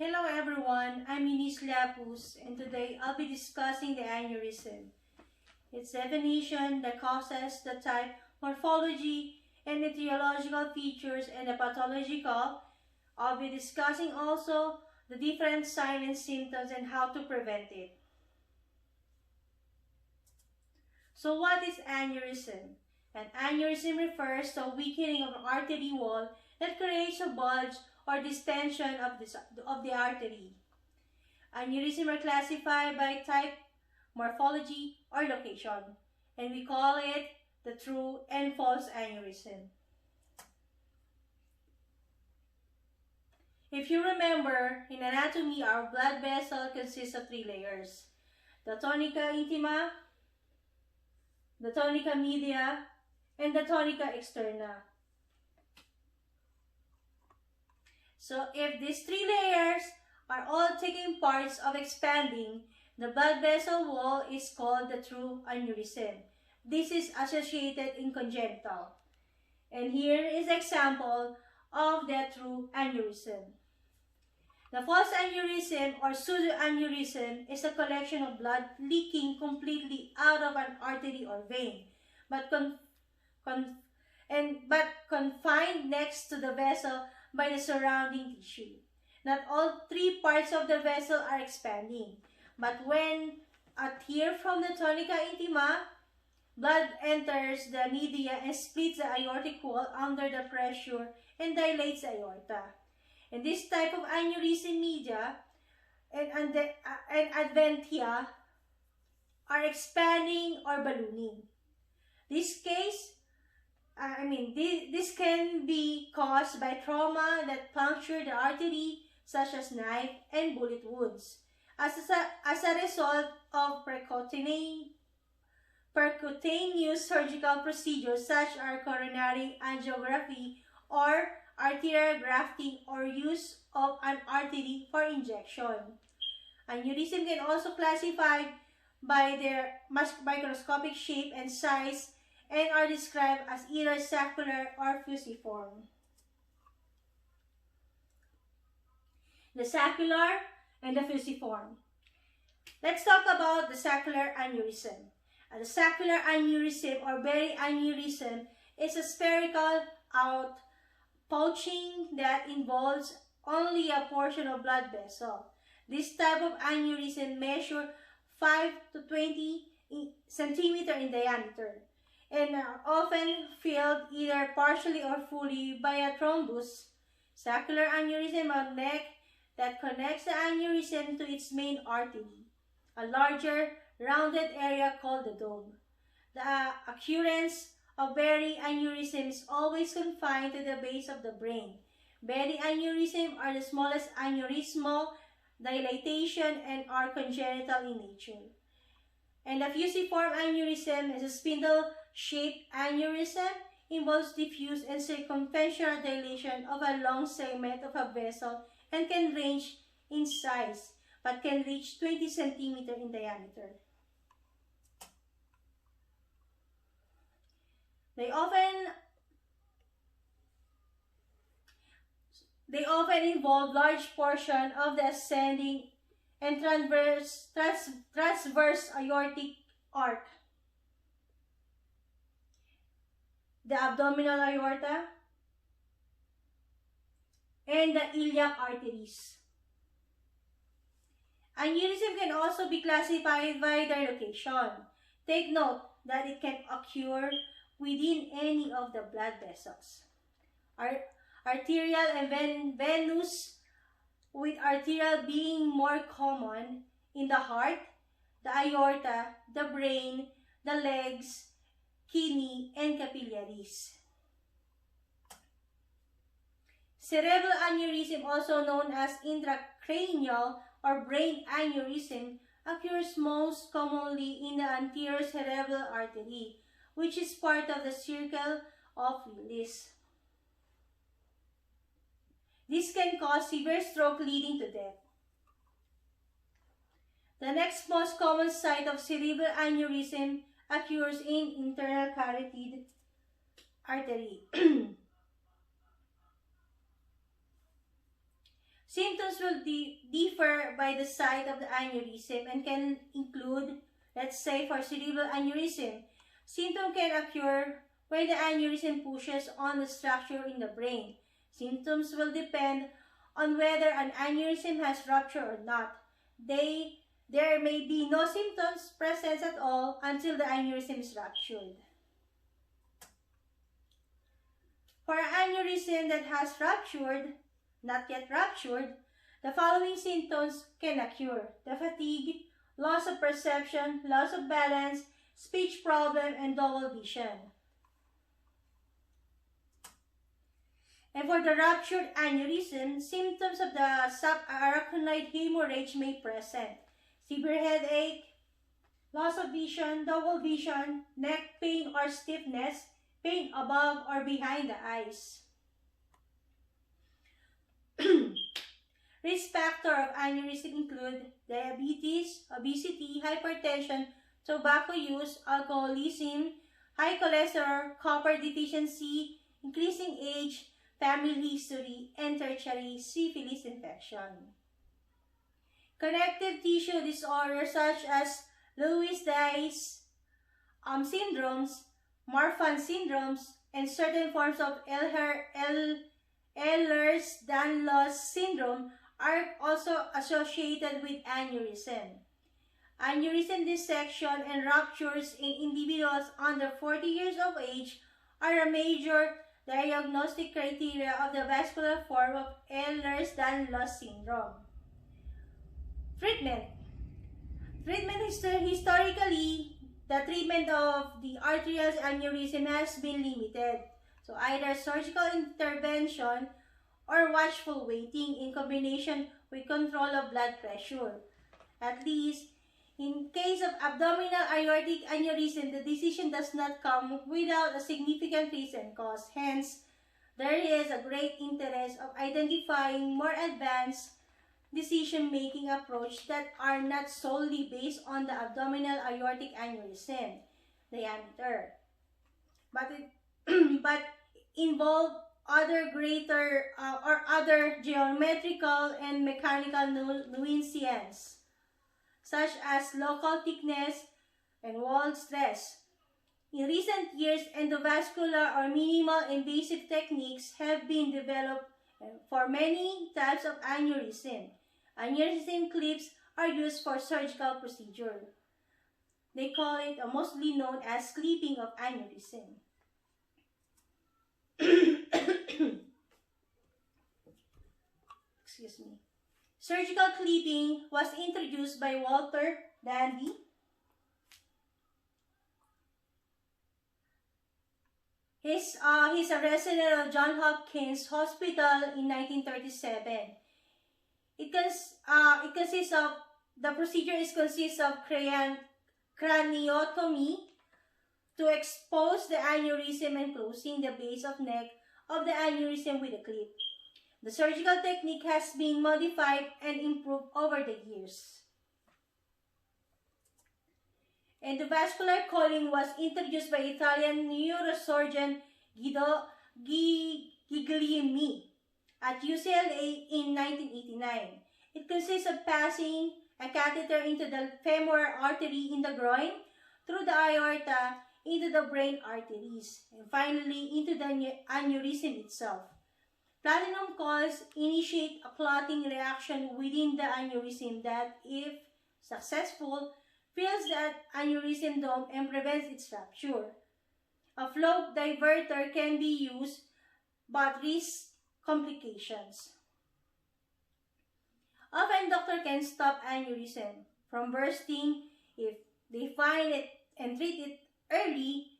Hello everyone, I'm Eunice Lapus, and today I'll be discussing the aneurysm, its definition, the causes, the type, morphology, and etiological features, and the pathological. I'll be discussing also the different signs and symptoms and how to prevent it. So what is aneurysm? An aneurysm refers to a weakening of an artery wall that creates a bulge or distension of the artery. Aneurysm are classified by type, morphology, or location, and we call it the true and false aneurysm. If you remember, in anatomy, our blood vessel consists of 3 layers: the tunica intima, the tunica media, and the tunica externa. So if these 3 layers are all taking parts of expanding, the blood vessel wall is called the true aneurysm. This is associated in congenital. And here is an example of the true aneurysm. The false aneurysm or pseudoaneurysm is a collection of blood leaking completely out of an artery or vein, but confined next to the vessel by the surrounding tissue. Not all 3 parts of the vessel are expanding, but when a tear from the tunica intima, blood enters the media and splits the aortic wall under the pressure and dilates the aorta. In this type of aneurysm, media and adventia are expanding or ballooning. This can be caused by trauma that punctured the artery, such as knife and bullet wounds. As a result of percutaneous surgical procedures such as coronary angiography or arterial grafting or use of an artery for injection. Aneurysm can also classify by their microscopic shape and size and are described as either saccular or fusiform. The saccular and the fusiform. Let's talk about the saccular aneurysm. The saccular aneurysm or berry aneurysm is a spherical outpouching that involves only a portion of blood vessel. This type of aneurysm measures 5 to 20 centimeters in diameter and are often filled either partially or fully by a thrombus. Saccular aneurysm of neck that connects the aneurysm to its main artery, a larger rounded area called the dome. The occurrence of berry aneurysm is always confined to the base of the brain. Berry aneurysm are the smallest aneurysmal dilatation and are congenital in nature. And the fusiform aneurysm is a spindle-shaped aneurysm, involves diffuse and circumferential dilation of a long segment of a vessel and can range in size, but can reach 20 centimeters in diameter. They often involve large portion of the ascending and transverse aortic arc, the abdominal aorta, and the iliac arteries. Aneurysm can also be classified by their location. Take note that it can occur within any of the blood vessels. Arterial and venous, with arterial being more common in the heart, the aorta, the brain, the legs, kidney, and capillaries. Cerebral aneurysm, also known as intracranial or brain aneurysm, occurs most commonly in the anterior cerebral artery, which is part of the circle of Willis. This can cause severe stroke leading to death. The next most common site of cerebral aneurysm occurs in internal carotid artery. Symptoms will differ by the site of the aneurysm and can include, let's say, for cerebral aneurysm, symptom can occur when the aneurysm pushes on the structure in the brain. Symptoms will depend on whether an aneurysm has rupture or not. There may be no symptoms present at all until the aneurysm is ruptured. For an aneurysm that has ruptured, not yet ruptured, the following symptoms can occur: the fatigue, loss of perception, loss of balance, speech problem, and double vision. And for the ruptured aneurysm, symptoms of the subarachnoid hemorrhage may present: severe headache, loss of vision, double vision, neck pain or stiffness, pain above or behind the eyes. Risk factor of aneurysm include diabetes, obesity, hypertension, tobacco use, alcoholism, high cholesterol, copper deficiency, increasing age, family history, and tertiary syphilis infection. Connective tissue disorders such as Lewis-Diaz syndromes, Marfan syndromes, and certain forms of Ehlers-Danlos syndrome are also associated with aneurysm. Aneurysm dissection and ruptures in individuals under 40 years of age are a major diagnostic criteria of the vascular form of Ehlers-Danlos syndrome. Treatment. Historically, the treatment of the arterial aneurysm has been limited. So either surgical intervention or watchful waiting in combination with control of blood pressure. At least, in case of abdominal aortic aneurysm, the decision does not come without a significant reason cause. Hence, there is a great interest of identifying more advanced decision-making approach that are not solely based on the abdominal aortic aneurysm diameter, but involve other greater or other geometrical and mechanical nuances, such as local thickness and wall stress. In recent years, endovascular or minimal invasive techniques have been developed for many types of aneurysm. Aneurysm clips are used for surgical procedure. They call it mostly known as clipping of aneurysm. Excuse me. Surgical clipping was introduced by Walter Danby. He's a resident of Johns Hopkins Hospital in 1937. The procedure consists of craniotomy to expose the aneurysm and closing the base of neck of the aneurysm with a clip. The surgical technique has been modified and improved over the years. Endovascular coiling was introduced by Italian neurosurgeon Guido Gigliemi at UCLA in 1989. It consists of passing a catheter into the femoral artery in the groin, through the aorta, into the brain arteries, and finally into the aneurysm itself. Platinum coils initiate a clotting reaction within the aneurysm that, if successful, fills the aneurysm dome and prevents its rupture. A flow diverter can be used, but risks complications. Often, doctor can stop aneurysm from bursting if they find it and treat it early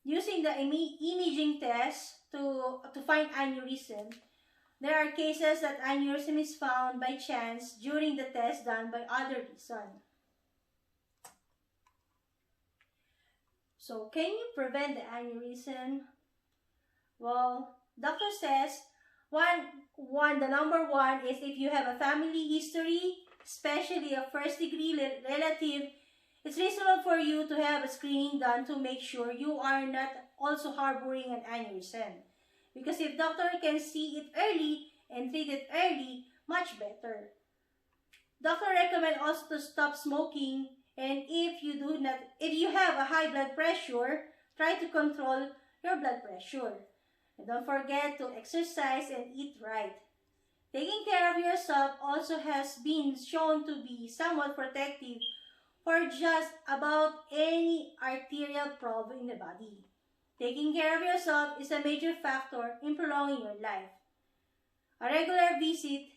using the imaging test to find aneurysm. There are cases that aneurysm is found by chance during the test done by other reason. So, can you prevent the aneurysm? Well, doctor says the number one is if you have a family history, especially a first-degree relative. It's reasonable for you to have a screening done to make sure you are not also harboring an aneurysm. Because if doctor can see it early and treat it early, much better. Doctor recommend also to stop smoking, and if you have a high blood pressure, try to control your blood pressure. And don't forget to exercise and eat right. Taking care of yourself also has been shown to be somewhat protective for just about any arterial problem in the body. Taking care of yourself is a major factor in prolonging your life. A regular visit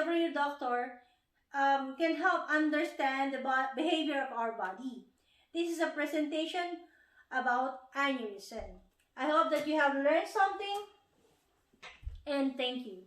for your doctor can help understand the behavior of our body. This is a presentation about aneurysm. I hope that you have learned something, and thank you.